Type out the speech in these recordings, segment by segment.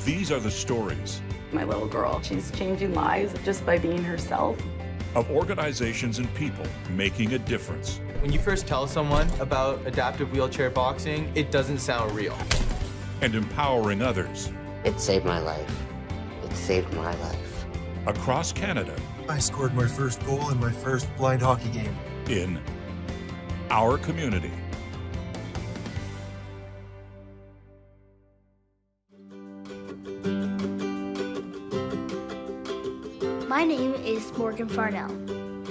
These are the stories My little girl, she's changing lives just by being herself. of organizations and people making a difference. When you first tell someone about adaptive wheelchair boxing, it doesn't sound real. And empowering others. It saved my life. It saved my life. Across Canada. I scored my first goal in my first blind hockey game. In our community. My name is Morgan Farnell.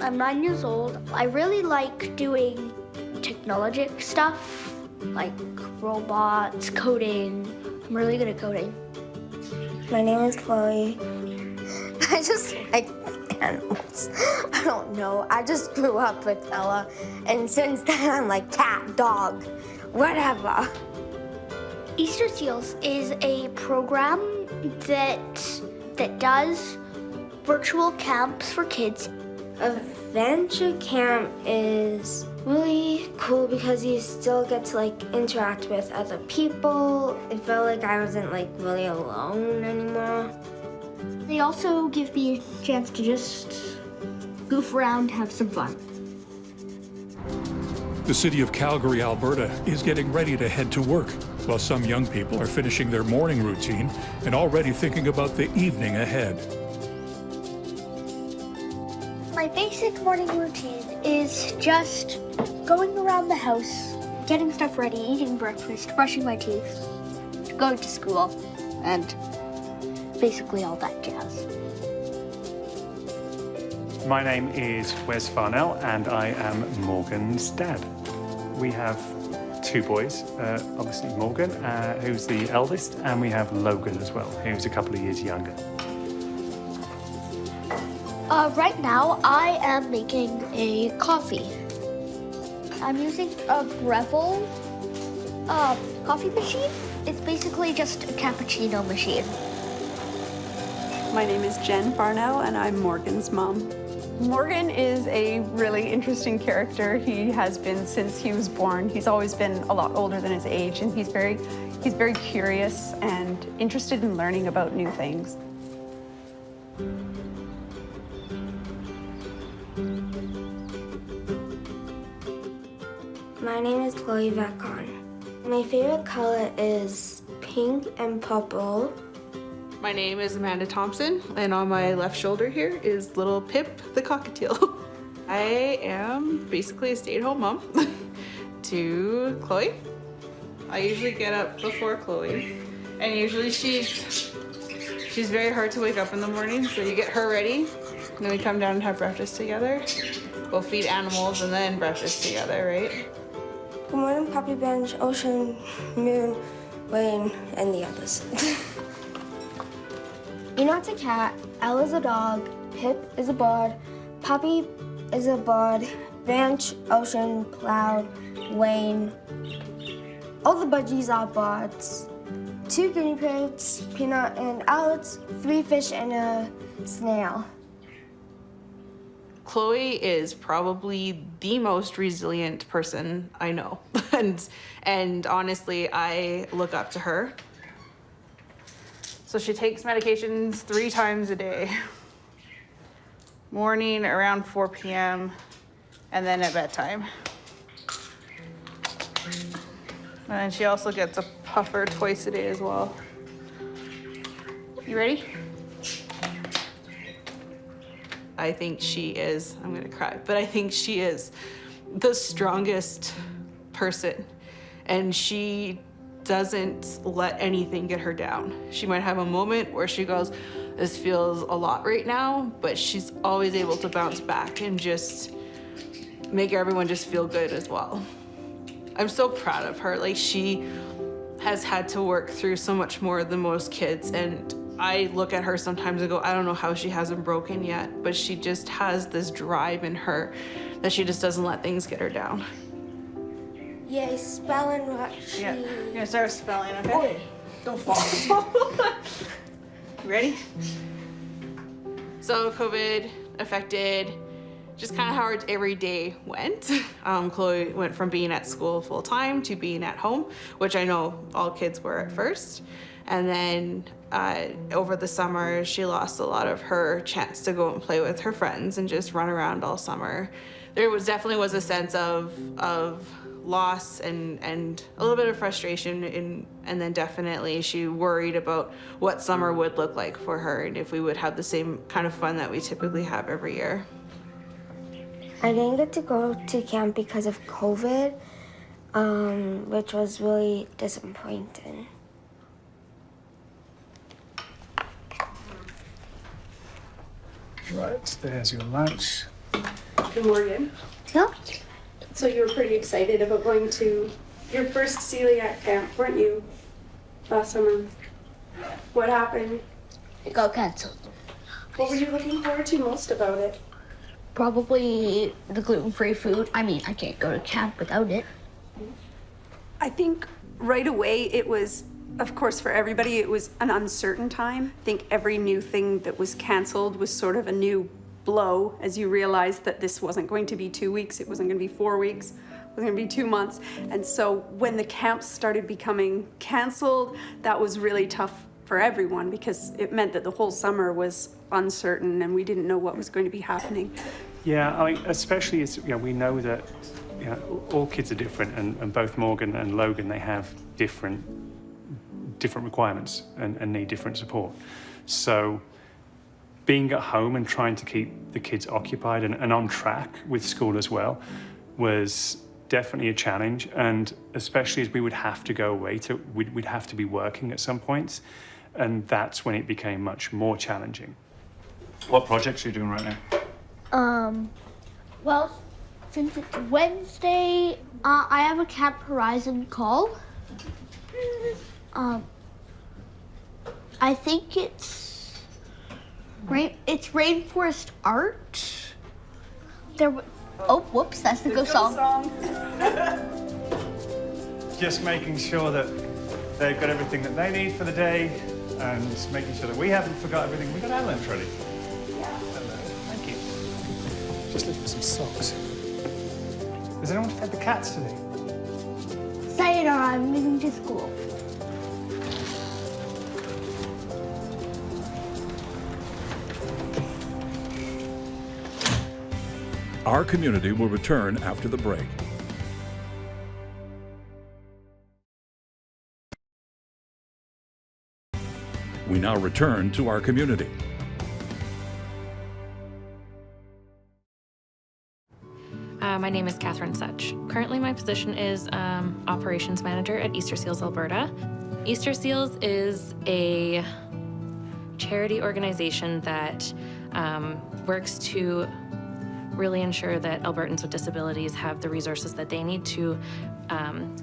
I'm 9 years old. I really like doing technology stuff, like robots, coding. I'm really good at coding. My name is Chloe. I just like animals. I don't know. I just grew up with Ella, and since then I'm like cat, dog, whatever. Easter Seals is a program that does virtual camps for kids. Adventure camp is really cool because you still get to like interact with other people. It felt like I wasn't like really alone anymore. They also give me a chance to just goof around, have some fun. The city of Calgary, Alberta is getting ready to head to work, while some young people are finishing their morning routine and already thinking about the evening ahead. My basic morning routine is just going around the house, getting stuff ready, eating breakfast, brushing my teeth, going to school, and basically all that jazz. My name is Wes Farnell and I am Morgan's dad. We have two boys, obviously Morgan, who's the eldest, and we have Logan as well, who's a couple of years younger. Right now, I am making a coffee. I'm using a Breville coffee machine. It's basically just a cappuccino machine. My name is Jen Farnell, and I'm Morgan's mom. Morgan is a really interesting character. He has been since he was born. He's always been a lot older than his age, and he's very curious and interested in learning about new things. My name is Chloe Vacon. My favorite color is pink and purple. My name is Amanda Thompson, and on my left shoulder here is little Pip the cockatiel. I am basically a stay-at-home mom to Chloe. I usually get up before Chloe, and usually she's very hard to wake up in the morning, so you get her ready, and then we come down and have breakfast together. We'll feed animals and then breakfast together, right? Good morning, Puppy Bench, Ocean, Moon, Wayne, and the others. Enoch's a cat, Ella's a dog, Pip is a bird, Puppy is a bird, Bench, Ocean, Cloud, Wayne. All the budgies are birds. 2 guinea pigs, Peanut and Alex, 3 fish and a snail. Chloe is probably the most resilient person I know. and honestly, I look up to her. So she takes medications 3 times a day. Morning around 4 p.m. and then at bedtime. And then she also gets a puffer twice a day as well. You ready? I think she is, I'm gonna cry, but I think she is the strongest person, and she doesn't let anything get her down. She might have a moment where she goes, this feels a lot right now, but she's always able to bounce back and just make everyone just feel good as well. I'm so proud of her. Like, she has had to work through so much more than most kids, and I look at her sometimes and go, I don't know how she hasn't broken yet, but she just has this drive in her that she just doesn't let things get her down. Yay, spelling what she... Yeah, you're gonna start spelling, okay? Don't fall. You ready? So COVID affected just kind of how our every day went. Chloe went from being at school full time to being at home, which I know all kids were at first. And then over the summer, she lost a lot of her chance to go and play with her friends and just run around all summer. There definitely was a sense of loss and a little bit of frustration, and then definitely she worried about what summer would look like for her and if we would have the same kind of fun that we typically have every year. I didn't get to go to camp because of COVID, which was really disappointing. Right, there's your lunch. Good morning. Yeah. So you were pretty excited about going to your first celiac camp, weren't you, last summer? What happened? It got canceled. What were you looking forward to most about it? Probably the gluten-free food. I mean, I can't go to camp without it. I think right away it was, of course, for everybody, it was an uncertain time. I think every new thing that was canceled was sort of a new blow as you realized that this wasn't going to be 2 weeks, it wasn't going to be 4 weeks, it was going to be 2 months. And so when the camps started becoming canceled, that was really tough for everyone because it meant that the whole summer was uncertain and we didn't know what was going to be happening. Yeah, I mean, especially as we know that all kids are different, and both Morgan and Logan, they have different requirements and need different support. So being at home and trying to keep the kids occupied and on track with school as well was definitely a challenge, and especially as we would have to go away we'd have to be working at some points, and that's when it became much more challenging. What projects are you doing right now? Well, since it's Wednesday, I have a Camp Horizon call. I think it's rainforest art. Oh, whoops, that's the Go song. Just making sure that they've got everything that they need for the day, and making sure that we haven't forgot everything. We got our lunch ready. Yeah. Hello. Thank you. Just looking for some socks. Has anyone fed the cats today? Sayonara, I'm leaving to school. Our community will return after the break. We now return to our community. My name is Katherine Such. Currently, my position is Operations Manager at Easter Seals Alberta. Easter Seals is a charity organization that works to really ensure that Albertans with disabilities have the resources that they need to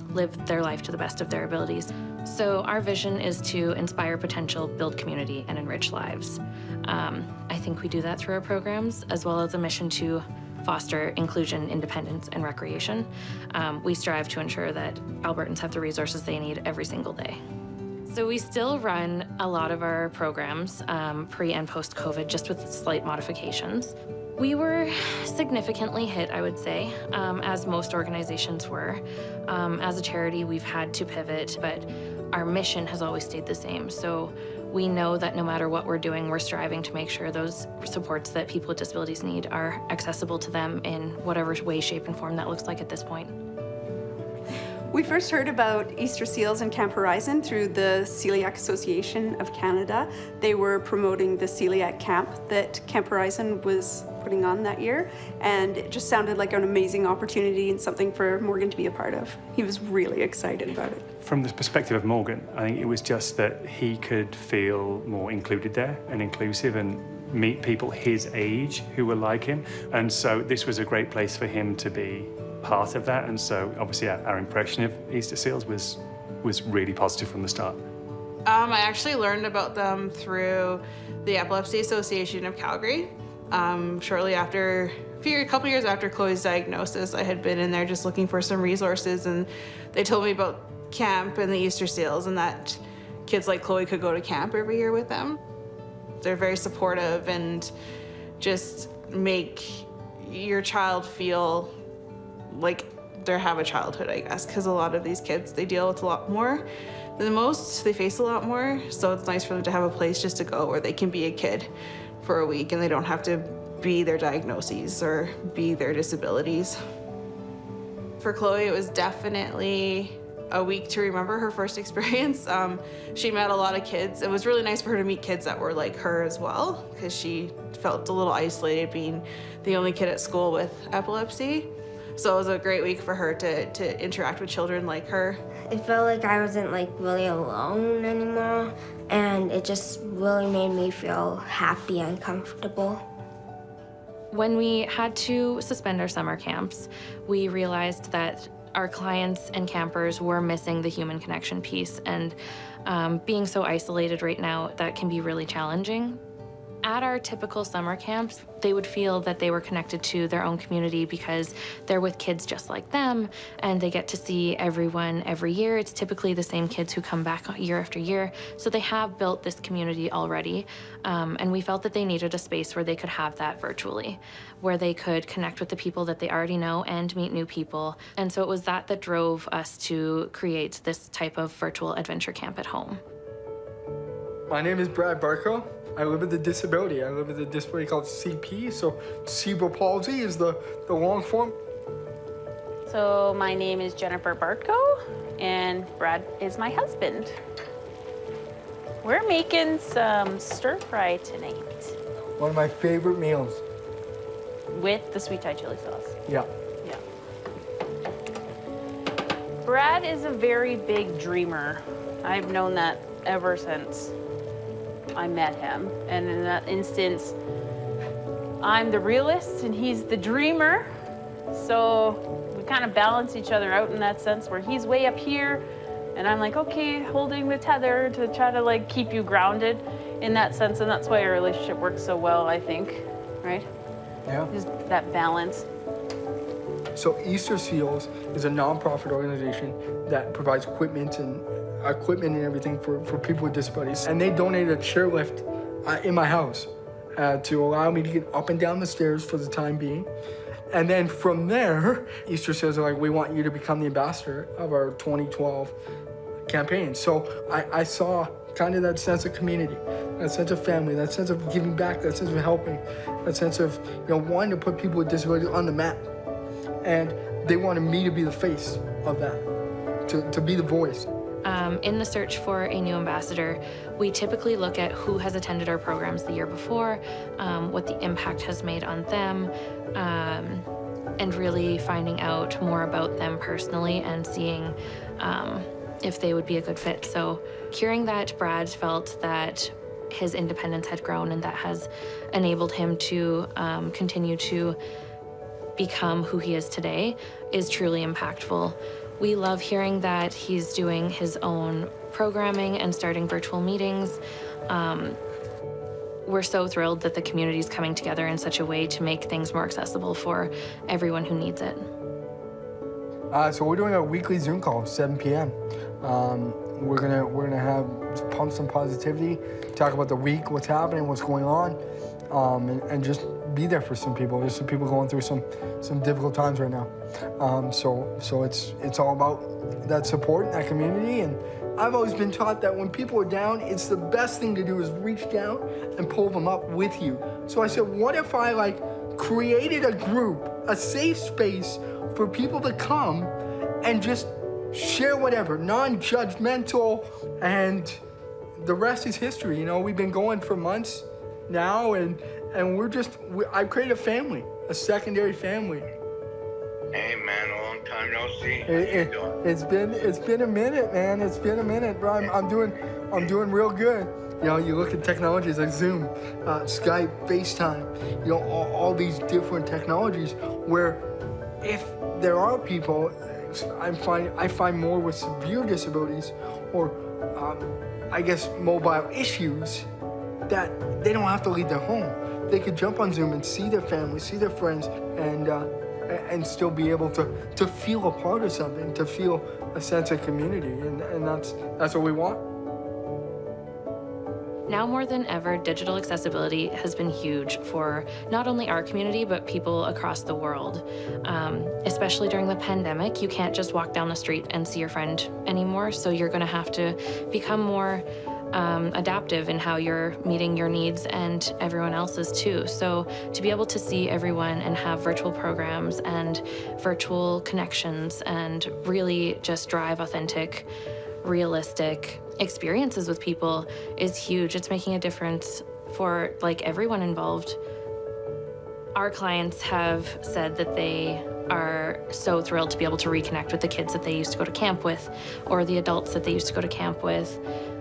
live their life to the best of their abilities. So our vision is to inspire potential, build community, and enrich lives. I think we do that through our programs, as well as a mission to foster inclusion, independence, and recreation. We strive to ensure that Albertans have the resources they need every single day. So we still run a lot of our programs pre and post-COVID, just with slight modifications. We were significantly hit, I would say, as most organizations were. As a charity, we've had to pivot, but our mission has always stayed the same. So we know that no matter what we're doing, we're striving to make sure those supports that people with disabilities need are accessible to them in whatever way, shape, and form that looks like at this point. We first heard about Easter Seals and Camp Horizon through the Celiac Association of Canada. They were promoting the celiac camp that Camp Horizon was putting on that year, and it just sounded like an amazing opportunity and something for Morgan to be a part of. He was really excited about it. From the perspective of Morgan, I think it was just that he could feel more included there and inclusive and meet people his age who were like him. And so this was a great place for him to be part of that. And so obviously our impression of Easter Seals was really positive from the start. I actually learned about them through the Epilepsy Association of Calgary. Shortly after, a couple years after Chloe's diagnosis, I had been in there just looking for some resources, and they told me about camp and the Easter Seals, and that kids like Chloe could go to camp every year with them. They're very supportive and just make your child feel like they have a childhood, I guess, because a lot of these kids, they deal with a lot more The most, they face a lot more, so it's nice for them to have a place just to go where they can be a kid for a week and they don't have to be their diagnoses or be their disabilities. For Chloe, it was definitely a week to remember her first experience. She met a lot of kids. It was really nice for her to meet kids that were like her as well, because she felt a little isolated being the only kid at school with epilepsy. So it was a great week for her to interact with children like her. It felt like I wasn't like really alone anymore, and it just really made me feel happy and comfortable. When we had to suspend our summer camps, we realized that our clients and campers were missing the human connection piece, and being so isolated right now, that can be really challenging. At our typical summer camps, they would feel that they were connected to their own community because they're with kids just like them, and they get to see everyone every year. It's typically the same kids who come back year after year, so they have built this community already, and we felt that they needed a space where they could have that virtually, where they could connect with the people that they already know and meet new people. And so it was that drove us to create this type of virtual adventure camp at home. My name is Bartko. I live with a disability. I live with a disability called CP, so cerebral palsy is the long form. So my name is Jennifer Bartko, and Brad is my husband. We're making some stir fry tonight. One of my favorite meals. With the sweet Thai chili sauce. Yeah. Yeah. Brad is a very big dreamer. I've known that ever since I met him. And in that instance, I'm the realist and he's the dreamer. So we kind of balance each other out in that sense, where he's way up here and I'm like, okay, holding the tether to try to like keep you grounded in that sense. And that's why our relationship works so well, I think, right? Yeah. Just that balance. So Easter Seals is a nonprofit organization that provides equipment and everything for people with disabilities. And they donated a chairlift in my house to allow me to get up and down the stairs for the time being. And then from there, Easter Seals are like, we want you to become the ambassador of our 2012 campaign. So I saw kind of that sense of community, that sense of family, that sense of giving back, that sense of helping, that sense of wanting to put people with disabilities on the map. And they wanted me to be the face of that, to be the voice. In the search for a new ambassador, we typically look at who has attended our programs the year before, what the impact has made on them, and really finding out more about them personally and seeing if they would be a good fit. So hearing that Brad felt that his independence had grown and that has enabled him to continue to become who he is today is truly impactful. We love hearing that he's doing his own programming and starting virtual meetings. We're so thrilled that the community is coming together in such a way to make things more accessible for everyone who needs it. So we're doing a weekly Zoom call, 7 p.m. We're gonna have pump some positivity, talk about the week, what's happening, what's going on, and just be there for some people. There's some people going through some difficult times right now. So it's all about that support and that community. And I've always been taught that when people are down, it's the best thing to do is reach down and pull them up with you. So I said, what if I created a group, a safe space for people to come and just share whatever, non-judgmental, and the rest is history. We've been going for months now, and I've created a family, a secondary family. Hey man, a long time no see. How you doing? It's been a minute, man. It's been a minute, bro. I'm doing real good. You look at technologies like Zoom, Skype, FaceTime, all these different technologies where if there are people, I find more with severe disabilities or I guess mobile issues, that they don't have to leave their home. They could jump on Zoom and see their family, see their friends, and still be able to feel a part of something, to feel a sense of community, and that's what we want. Now more than ever, digital accessibility has been huge for not only our community, but people across the world. Especially during the pandemic, you can't just walk down the street and see your friend anymore, so you're gonna have to become more adaptive in how you're meeting your needs and everyone else's too. So to be able to see everyone and have virtual programs and virtual connections and really just drive authentic, realistic experiences with people is huge. It's making a difference for like everyone involved. Our clients have said that they are so thrilled to be able to reconnect with the kids that they used to go to camp with or the adults that they used to go to camp with,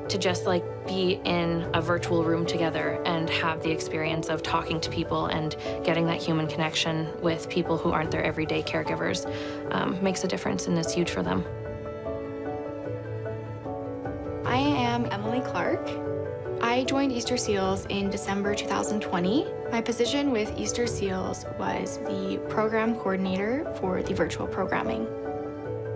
to just like be in a virtual room together and have the experience of talking to people and getting that human connection with people who aren't their everyday caregivers makes a difference and is huge for them. I am Emily Clark. I joined Easter Seals in December 2020. My position with Easter Seals was the program coordinator for the virtual programming.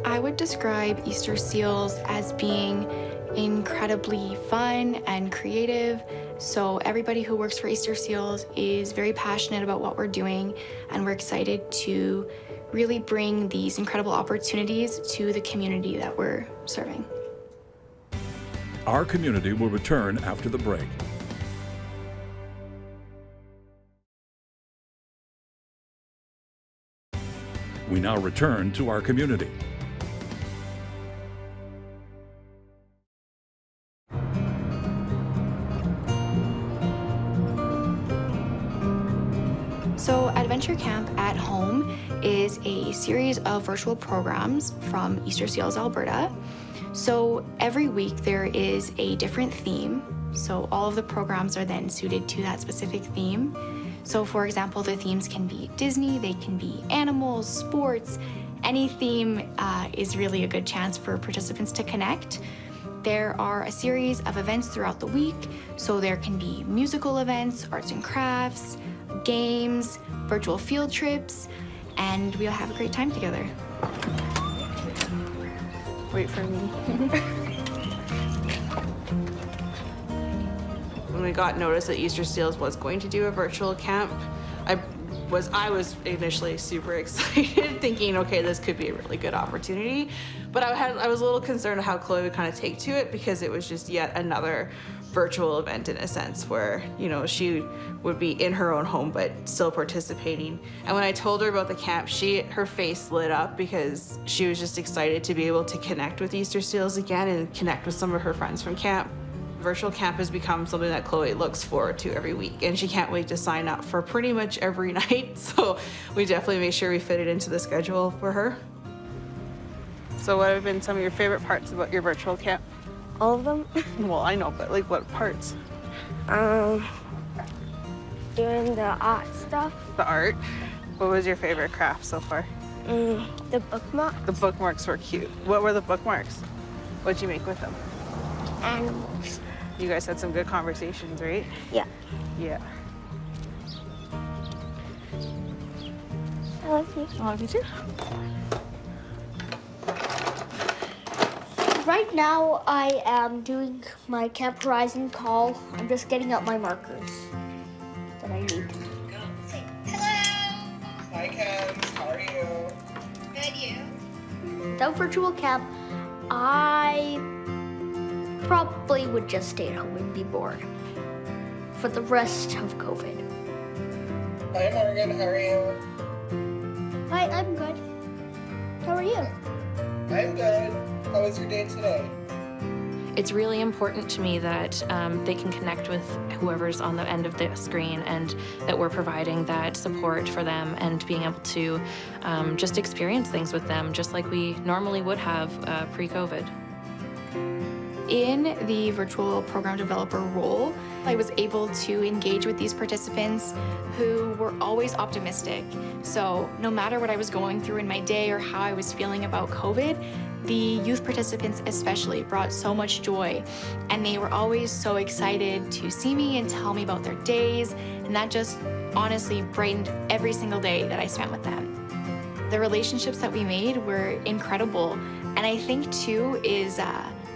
I would describe Easter Seals as being incredibly fun and creative. So everybody who works for Easter Seals is very passionate about what we're doing, and we're excited to really bring these incredible opportunities to the community that we're serving. Our community will return after the break. We now return to our community. So Adventure Camp at Home is a series of virtual programs from Easter Seals Alberta. So every week there is a different theme. So all of the programs are then suited to that specific theme. So for example, the themes can be Disney, they can be animals, sports. Any theme is really a good chance for participants to connect. There are a series of events throughout the week. So there can be musical events, arts and crafts, games, virtual field trips, and we'll have a great time together. Wait for me. When we got notice that Easter Seals was going to do a virtual camp, I was initially super excited, thinking, okay, this could be a really good opportunity. But I was a little concerned how Chloe would kind of take to it, because it was just yet another virtual event in a sense where, you know, she would be in her own home but still participating. And when I told her about the camp, her face lit up, because she was just excited to be able to connect with Easter Seals again and connect with some of her friends from camp. Virtual camp has become something that Chloe looks forward to every week, and she can't wait to sign up for pretty much every night. So we definitely make sure we fit it into the schedule for her. So what have been some of your favorite parts about your virtual camp? All of them. Well, I know, but like what parts? Doing the art stuff. The art? What was your favorite craft so far? The bookmarks. The bookmarks were cute. What were the bookmarks? What'd you make with them? Animals. You guys had some good conversations, right? Yeah. Yeah. I love you. I love you too. Right now, I am doing my Camp Horizon call. I'm just getting out my markers that I need. Say hello. Hi, Ken. How are you? Good, you? Without virtual camp, I probably would just stay at home and be bored for the rest of COVID. Hi, Morgan. How are you? Hi, I'm good. How are you? I'm good. How was your day today? It's really important to me that they can connect with whoever's on the end of the screen, and that we're providing that support for them and being able to just experience things with them just like we normally would have pre-COVID. In the virtual program developer role, I was able to engage with these participants who were always optimistic. So no matter what I was going through in my day or how I was feeling about COVID, the youth participants especially brought so much joy, and they were always so excited to see me and tell me about their days, and that just honestly brightened every single day that I spent with them. The relationships that we made were incredible, and I think too is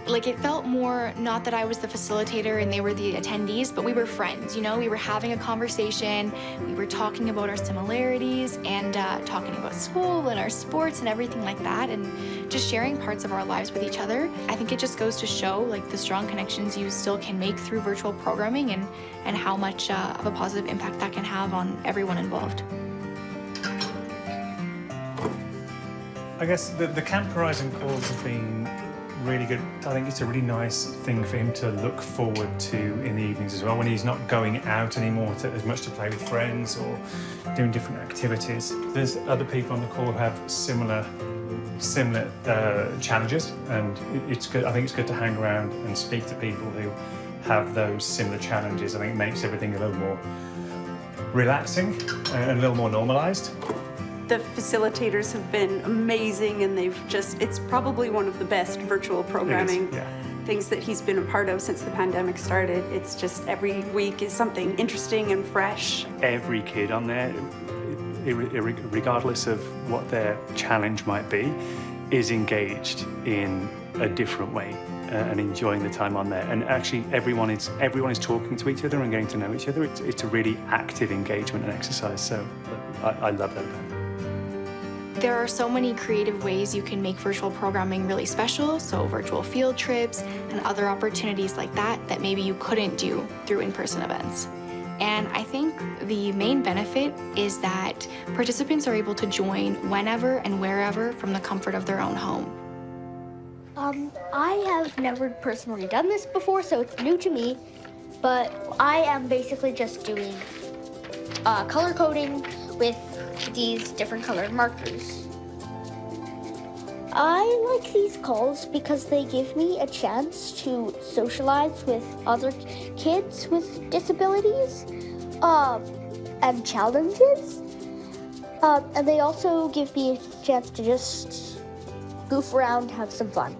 Like, it felt more, not that I was the facilitator and they were the attendees, but we were friends, you know? We were having a conversation, we were talking about our similarities and talking about school and our sports and everything like that, and just sharing parts of our lives with each other. I think it just goes to show, like, the strong connections you still can make through virtual programming and how much of a positive impact that can have on everyone involved. I guess the Camp Horizon calls have been really good. I think it's a really nice thing for him to look forward to in the evenings as well, when he's not going out anymore as much to play with friends or doing different activities. There's other people on the call who have similar challenges, and it's good. I think it's good to hang around and speak to people who have those similar challenges. I think it makes everything a little more relaxing and a little more normalized. The facilitators have been amazing, and it's probably one of the best virtual programming things that he's been a part of since the pandemic started. It's just every week is something interesting and fresh. Every kid on there, regardless of what their challenge might be, is engaged in a different way and enjoying the time on there. And actually, everyone is talking to each other and getting to know each other. It's a really active engagement and exercise. So I love that about it. There are so many creative ways you can make virtual programming really special, so virtual field trips and other opportunities like that maybe you couldn't do through in-person events. And I think the main benefit is that participants are able to join whenever and wherever from the comfort of their own home. I have never personally done this before, so it's new to me, but I am basically just doing color coding with these different colored markers. I like these calls because they give me a chance to socialize with other kids with disabilities and challenges. And they also give me a chance to just goof around, have some fun.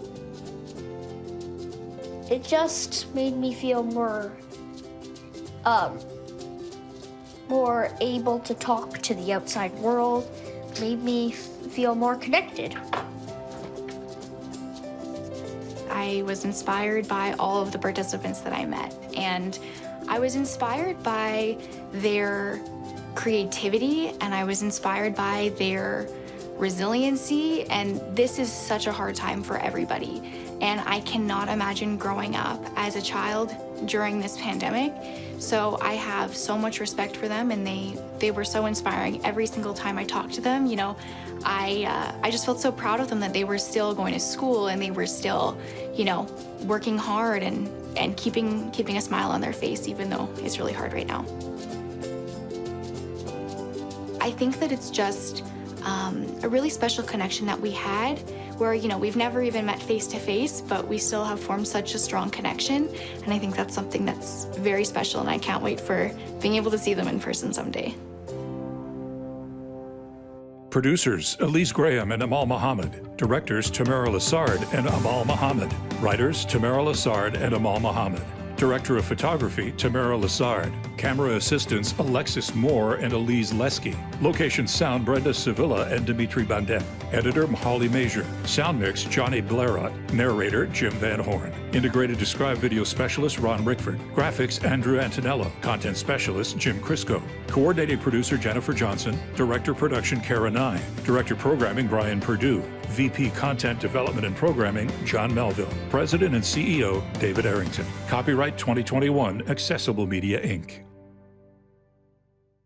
It just made me feel more able to talk to the outside world, made me feel more connected. I was inspired by all of the participants that I met, and I was inspired by their creativity, and I was inspired by their resiliency, and this is such a hard time for everybody. And I cannot imagine growing up as a child during this pandemic. So I have so much respect for them, and they were so inspiring. Every single time I talked to them, you know, I just felt so proud of them that they were still going to school and they were still, you know, working hard and keeping a smile on their face, even though it's really hard right now. I think that it's just a really special connection that we had, where, you know, we've never even met face to face, but we still have formed such a strong connection. And I think that's something that's very special, and I can't wait for being able to see them in person someday. Producers Elise Graham and Amal Mohammed. Directors Tamara Lassard and Amal Mohammed. Writers Tamara Lassard and Amal Mohammed. Director of Photography, Tamara Lassard. Camera Assistants, Alexis Moore and Elise Lesky. Location Sound, Brenda Sevilla and Dimitri Bandet. Editor, Holly Major. Sound Mix, Johnny Blarot. Narrator, Jim Van Horn. Integrated Describe Video Specialist, Ron Rickford. Graphics, Andrew Antonello. Content Specialist, Jim Crisco. Coordinating Producer, Jennifer Johnson. Director Production, Kara Nye. Director Programming, Brian Perdue. VP Content Development and Programming, John Melville. President and CEO, David Arrington. Copyright 2021, Accessible Media, Inc.